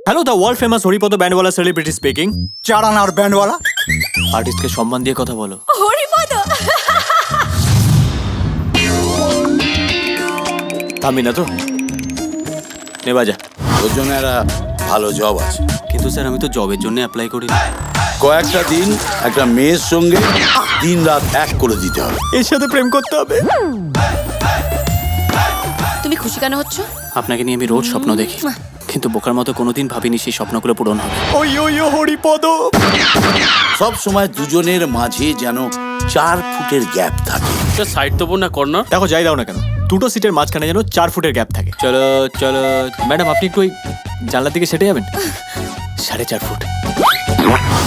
Hello, the world famous Haripada ব্যান্ডওয়ালা celebrity speaking. চারানার ব্যান্ডওয়ালা। আর্টিস্টকে সম্মান দিয়ে কথা বলো। হরিপদ থামবি না তো? নে বাজা। ওর জন্য একটা ভালো জব আছে। কিন্তু স্যার আমি তো জবের জন্য অ্যাপ্লাই করি। কয়েকটা দিন একটা মেয়ের সঙ্গে দিন রাত এক করে দিতে হবে। এর সাথে প্রেম করতে হবে। তুমি খুশি কেন হচ্ছ? আপনাকে নিয়ে আমি রোজ স্বপ্ন দেখি, কিন্তু বোকার মতো কোনোদিন ভাবিনি সেই স্বপ্নগুলো পূরণ হবে। ওই ওই হরিপদ। সব সময় দুজনের মাঝে যেন 4 ফুটের গ্যাপ থাকে। সাইড দেবো না কর্নার? দেখো যাই দাও না কেন, দুটো সিটের মাঝখানে যেন 4 ফুটের গ্যাপ থাকে। চলো চলো ম্যাডাম, আপনি একটু ওই জানলার দিকে সেটে যাবেন। 4.5 ফুট।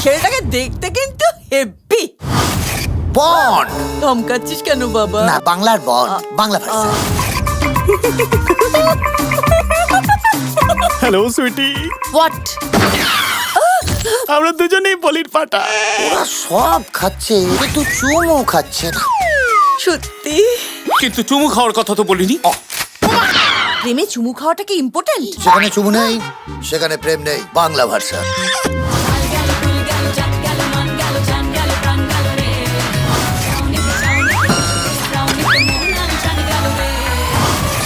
ছেলেটাকে দেখতে কিন্তু হেভি। বন্ড ধমকাচ্ছিস কেন বাবা? না, বাংলার বন্ড, বাংলা ভাষা। Hello sweetie, what? আমরা দুজনেই বলির পাটা। ওরা সব খাচ্ছে, কিন্তু চুমু খাচ্ছে না। সত্যি? কিন্তু চুমু খাওয়ার কথা তো বলিনি। প্রেমে চুমু খাওয়াটা কি ইম্পর্টেন্ট? যেখানে চুমু নেই সেখানে প্রেম নেই, বাংলা ভাষা।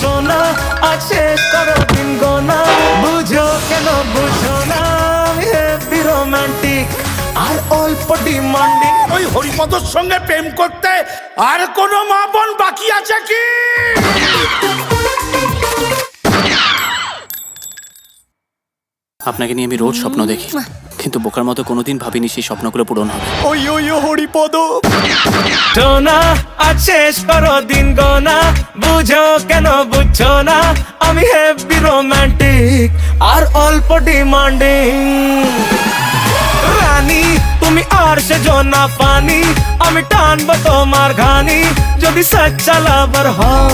সোনা আছে করো দিন গোনা, বুঝো কেন বুঝো না, আমি হেভি রোমান্টিক আর অল্প ডিমান্ডিং। ওই হরিপদর সঙ্গে প্রেম করতে আর কোনো মা বোন বাকি আছে কি? আপনাকে নিয়ে আমি রোজ স্বপ্ন দেখি, কিন্তু বোকার মতো কোনোদিন ভাবিনি সেই স্বপ্নগুলো পূরণ হবে। ওই ওই হরিপদ। সোনা আছে করো দিন গোনা, বুঝো কেন বুঝছো না, আমি হেভি রোমান্টিক আর অল্প ডিমান্ডিং। রানী তুমি আর সে জোনা পানি, আমি টানবো তোমার ঘানি, যদি সচ্চা লাভার হও